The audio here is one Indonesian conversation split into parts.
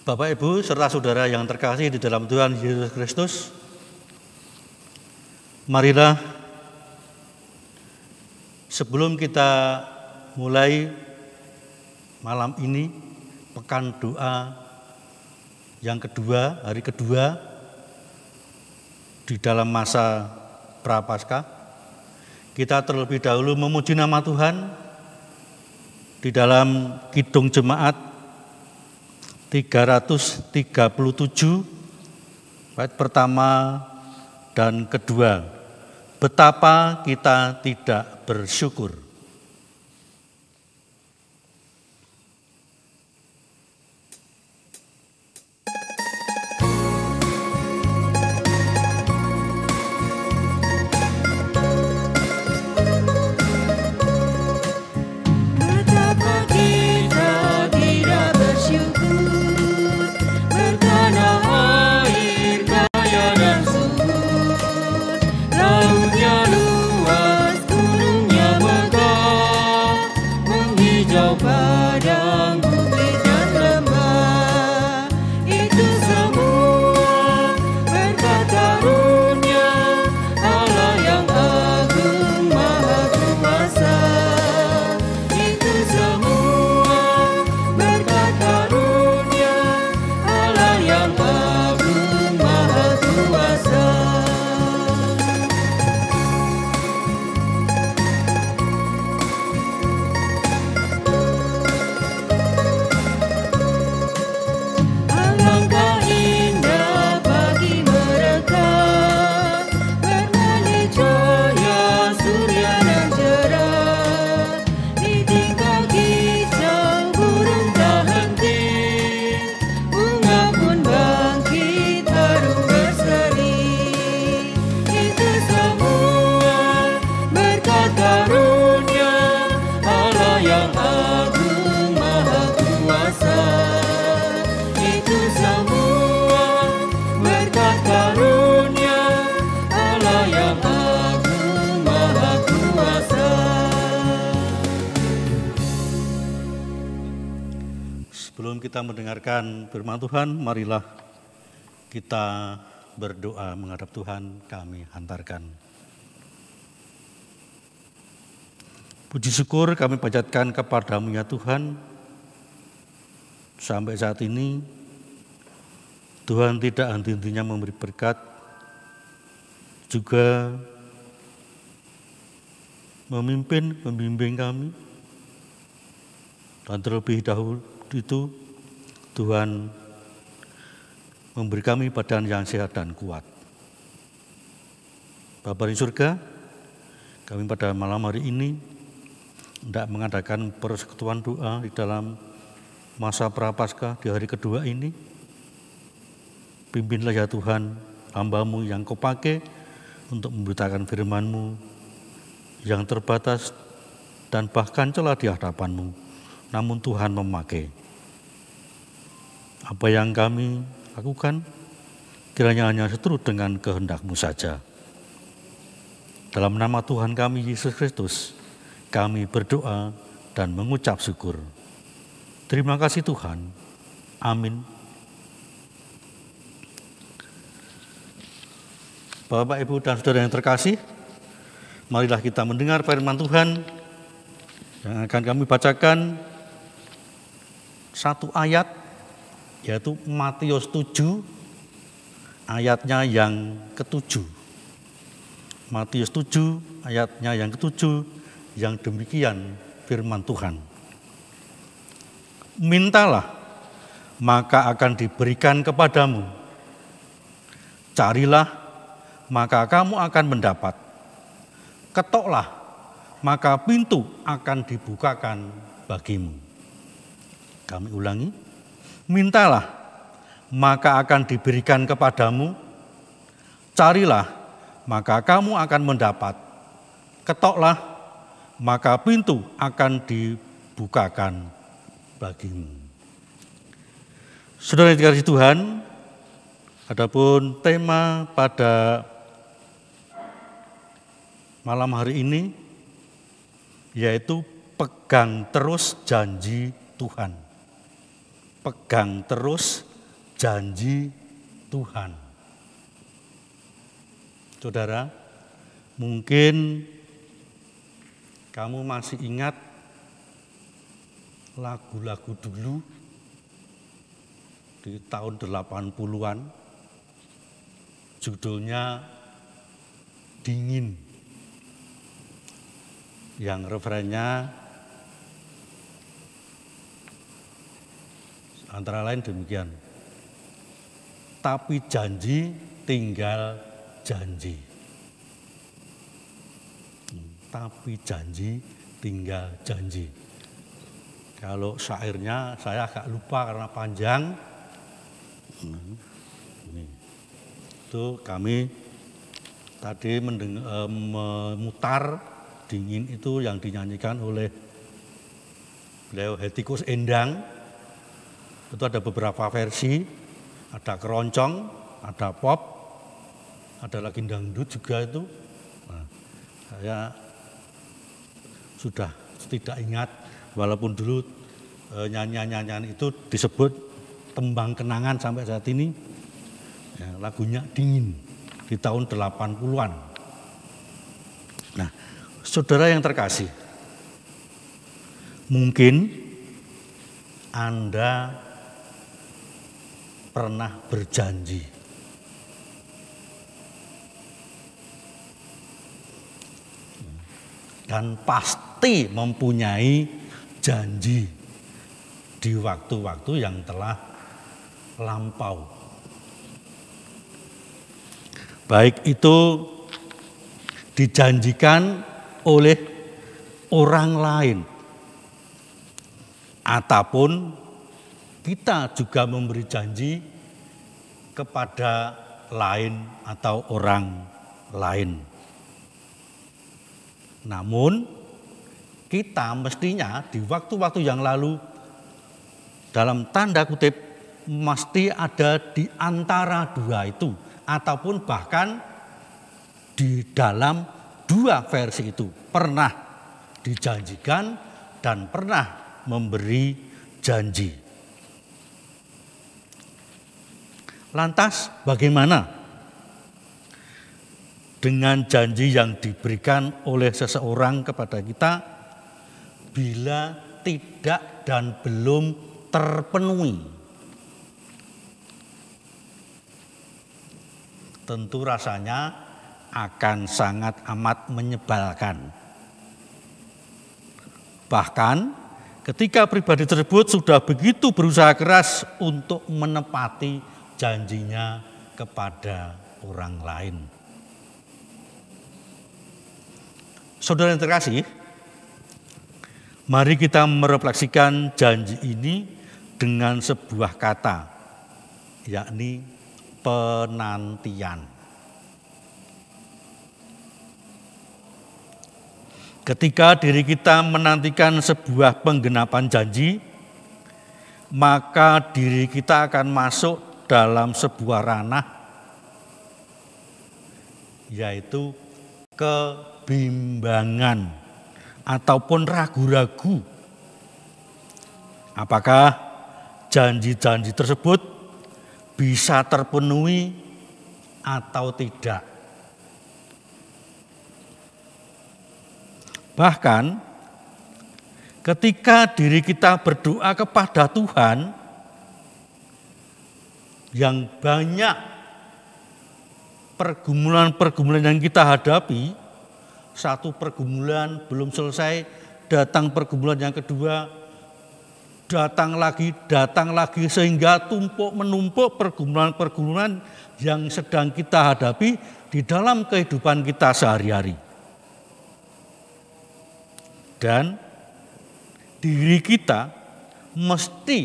Bapak, Ibu, serta saudara yang terkasih di dalam Tuhan Yesus Kristus, marilah sebelum kita mulai malam ini pekan doa yang kedua, hari kedua di dalam masa Prapaskah, kita terlebih dahulu memuji nama Tuhan di dalam Kidung Jemaat 337 bait pertama dan kedua. Betapa kita tidak bersyukur. Sebelum kita mendengarkan firman Tuhan, marilah kita berdoa menghadap Tuhan. Kami hantarkan puji syukur kami panjatkan kepadamu ya Tuhan. Sampai saat ini Tuhan tidak henti-hentinya memberi berkat, juga memimpin, membimbing kami, dan terlebih dahulu itu Tuhan memberi kami badan yang sehat dan kuat. Bapa di surga, kami pada malam hari ini hendak mengadakan persekutuan doa di dalam masa Prapaskah di hari kedua ini. Pimpinlah ya Tuhan hamba-Mu yang Kau pakai untuk memberitakan firman-Mu yang terbatas dan bahkan celah di hadapan-Mu. Namun Tuhan memakai. Apa yang kami lakukan kiranya hanya seturut dengan kehendak-Mu saja. Dalam nama Tuhan kami Yesus Kristus, kami berdoa dan mengucap syukur. Terima kasih Tuhan. Amin. Bapak, Ibu, dan saudara yang terkasih, marilah kita mendengar firman Tuhan yang akan kami bacakan satu ayat, yaitu Matius 7 ayatnya yang ke-7. Matius 7 ayatnya yang ke-7 yang demikian firman Tuhan. Mintalah, maka akan diberikan kepadamu. Carilah, maka kamu akan mendapat. Ketoklah, maka pintu akan dibukakan bagimu. Kami ulangi. Mintalah, maka akan diberikan kepadamu. Carilah, maka kamu akan mendapat. Ketoklah, maka pintu akan dibukakan bagimu. Saudara yang dikasihi Tuhan, adapun tema pada malam hari ini yaitu pegang terus janji Tuhan. Pegang terus janji Tuhan. Saudara, mungkin kamu masih ingat lagu-lagu dulu di tahun 80-an, judulnya Dingin, yang refrennya antara lain demikian, tapi janji tinggal janji. Tapi janji tinggal janji. Kalau syairnya saya agak lupa karena panjang. Ini. Itu kami tadi memutar Dingin itu yang dinyanyikan oleh beliau Hettikus Endang. Itu ada beberapa versi, ada keroncong, ada pop, ada lagi dangdut juga itu. Nah, saya sudah tidak ingat, walaupun dulu nyanyian-nyanyian itu disebut tembang kenangan sampai saat ini. Ya, lagunya Dingin di tahun 80-an. Nah, saudara yang terkasih, mungkin Anda pernah berjanji dan pasti mempunyai janji di waktu-waktu yang telah lampau. Baik itu dijanjikan oleh orang lain ataupun kita juga memberi janji kepada lain atau orang lain. Namun kita mestinya di waktu-waktu yang lalu dalam tanda kutip mesti ada di antara dua itu ataupun bahkan di dalam dua versi itu pernah dijanjikan dan pernah memberi janji. Lantas bagaimana dengan janji yang diberikan oleh seseorang kepada kita bila tidak dan belum terpenuhi? Tentu rasanya akan sangat amat menyebalkan. Bahkan ketika pribadi tersebut sudah begitu berusaha keras untuk menepati janjinya kepada orang lain. Saudara yang terkasih, mari kita merefleksikan janji ini dengan sebuah kata, yakni penantian. Ketika diri kita menantikan sebuah penggenapan janji, maka diri kita akan masuk dalam sebuah ranah, yaitu kebimbangan ataupun ragu-ragu. Apakah janji-janji tersebut bisa terpenuhi atau tidak? Bahkan ketika diri kita berdoa kepada Tuhan, yang banyak pergumulan-pergumulan yang kita hadapi, satu pergumulan belum selesai, datang pergumulan yang kedua, datang lagi, sehingga menumpuk pergumulan-pergumulan yang sedang kita hadapi di dalam kehidupan kita sehari-hari. Dan diri kita mesti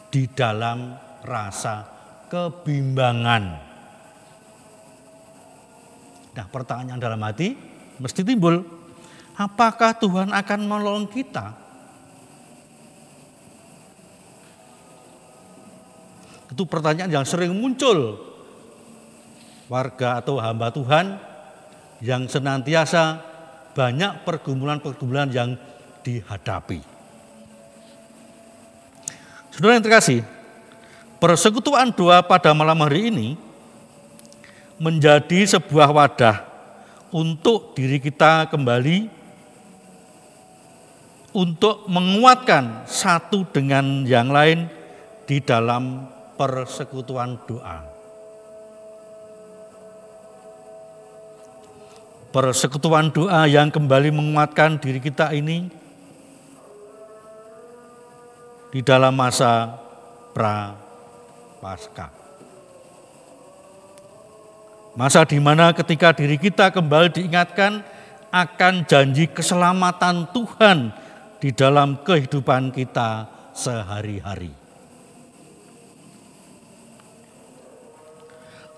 di dalam rasa kebimbangan. Nah, pertanyaan dalam hati mesti timbul, apakah Tuhan akan menolong kita? Itu pertanyaan yang sering muncul warga atau hamba Tuhan yang senantiasa banyak pergumulan-pergumulan yang dihadapi. Saudara yang terkasih, Persekutuan doa pada malam hari ini menjadi sebuah wadah untuk diri kita kembali untuk menguatkan satu dengan yang lain di dalam persekutuan doa. Persekutuan doa yang kembali menguatkan diri kita ini di dalam masa pra-Paskah. Masa di mana ketika diri kita kembali diingatkan akan janji keselamatan Tuhan di dalam kehidupan kita sehari-hari.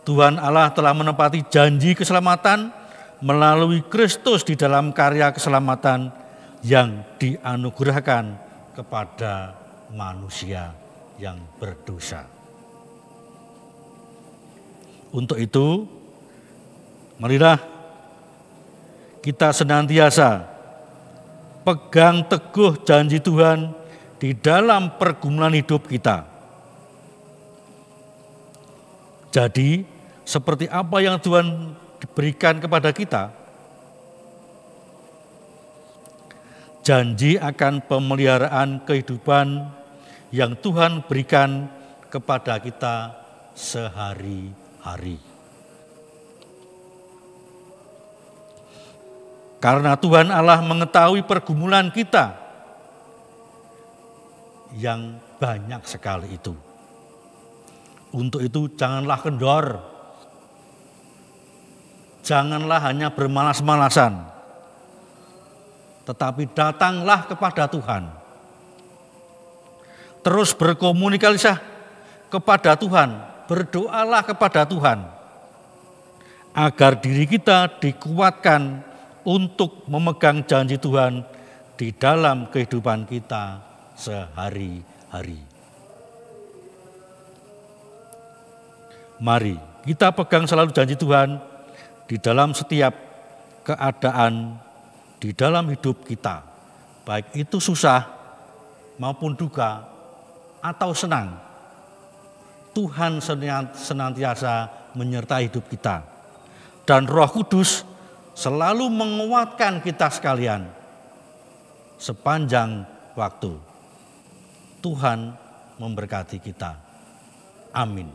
Tuhan Allah telah menepati janji keselamatan melalui Kristus di dalam karya keselamatan yang dianugerahkan kepada manusia yang berdosa. Untuk itu, marilah kita senantiasa pegang teguh janji Tuhan di dalam pergumulan hidup kita. Jadi, seperti apa yang Tuhan berikan kepada kita, janji akan pemeliharaan kehidupan yang Tuhan berikan kepada kita sehari-hari. Karena Tuhan Allah mengetahui pergumulan kita yang banyak sekali itu. Untuk itu janganlah kendor, janganlah hanya bermalas-malasan, tetapi datanglah kepada Tuhan. Terus berkomunikasi kepada Tuhan, berdoalah kepada Tuhan, agar diri kita dikuatkan untuk memegang janji Tuhan di dalam kehidupan kita sehari-hari. Mari kita pegang selalu janji Tuhan di dalam setiap keadaan di dalam hidup kita, baik itu susah maupun duka atau senang. Tuhan senantiasa menyertai hidup kita, dan Roh Kudus selalu menguatkan kita sekalian sepanjang waktu. Tuhan memberkati kita. Amin.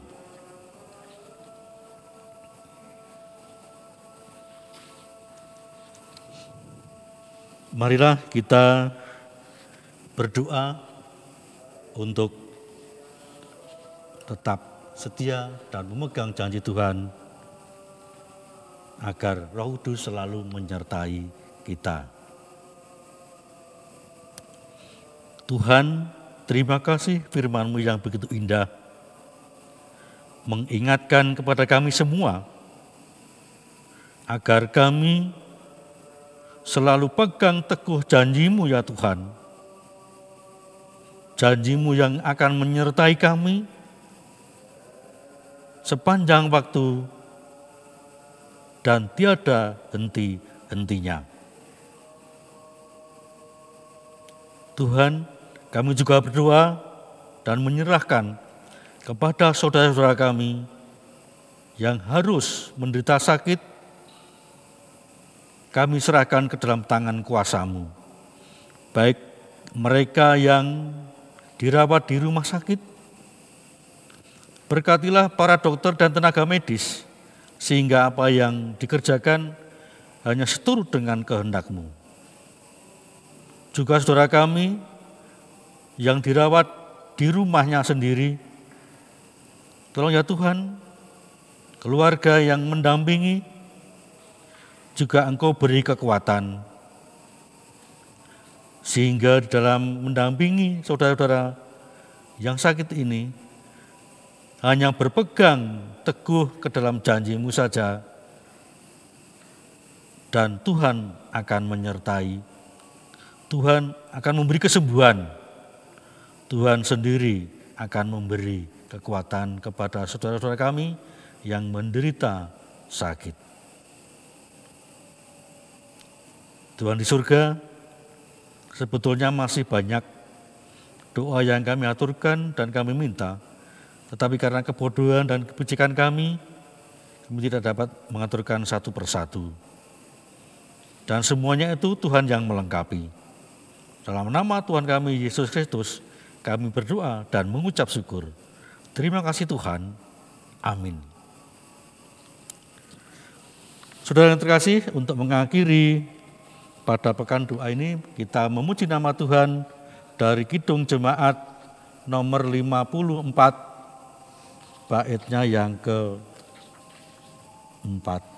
Marilah kita berdoa untuk tetap setia dan memegang janji Tuhan, agar Roh Kudus selalu menyertai kita. Tuhan, terima kasih firman-Mu yang begitu indah, mengingatkan kepada kami semua, agar kami selalu pegang teguh janji-Mu ya Tuhan. Janji-Mu yang akan menyertai kami sepanjang waktu dan tiada henti-hentinya. Tuhan, kami juga berdoa dan menyerahkan kepada saudara-saudara kami yang harus menderita sakit. Kami serahkan ke dalam tangan kuasa-Mu, baik mereka yang dirawat di rumah sakit. Berkatilah para dokter dan tenaga medis, sehingga apa yang dikerjakan hanya seturut dengan kehendak-Mu. Juga saudara kami yang dirawat di rumahnya sendiri, tolong ya Tuhan, keluarga yang mendampingi, juga Engkau beri kekuatan, sehingga di dalam mendampingi saudara-saudara yang sakit ini, hanya berpegang teguh ke dalam janji-Mu saja, dan Tuhan akan menyertai. Tuhan akan memberi kesembuhan. Tuhan sendiri akan memberi kekuatan kepada saudara-saudara kami yang menderita sakit. Tuhan di surga, sebetulnya masih banyak doa yang kami aturkan dan kami minta, Tetapi karena kebodohan dan kebecikan kami tidak dapat mengaturkan satu persatu. Dan semuanya itu Tuhan yang melengkapi. Dalam nama Tuhan kami Yesus Kristus, kami berdoa dan mengucap syukur. Terima kasih Tuhan. Amin. Saudara yang terkasih, untuk mengakhiri pada pekan doa ini, kita memuji nama Tuhan dari Kidung Jemaat nomor 54, baitnya yang ke-4.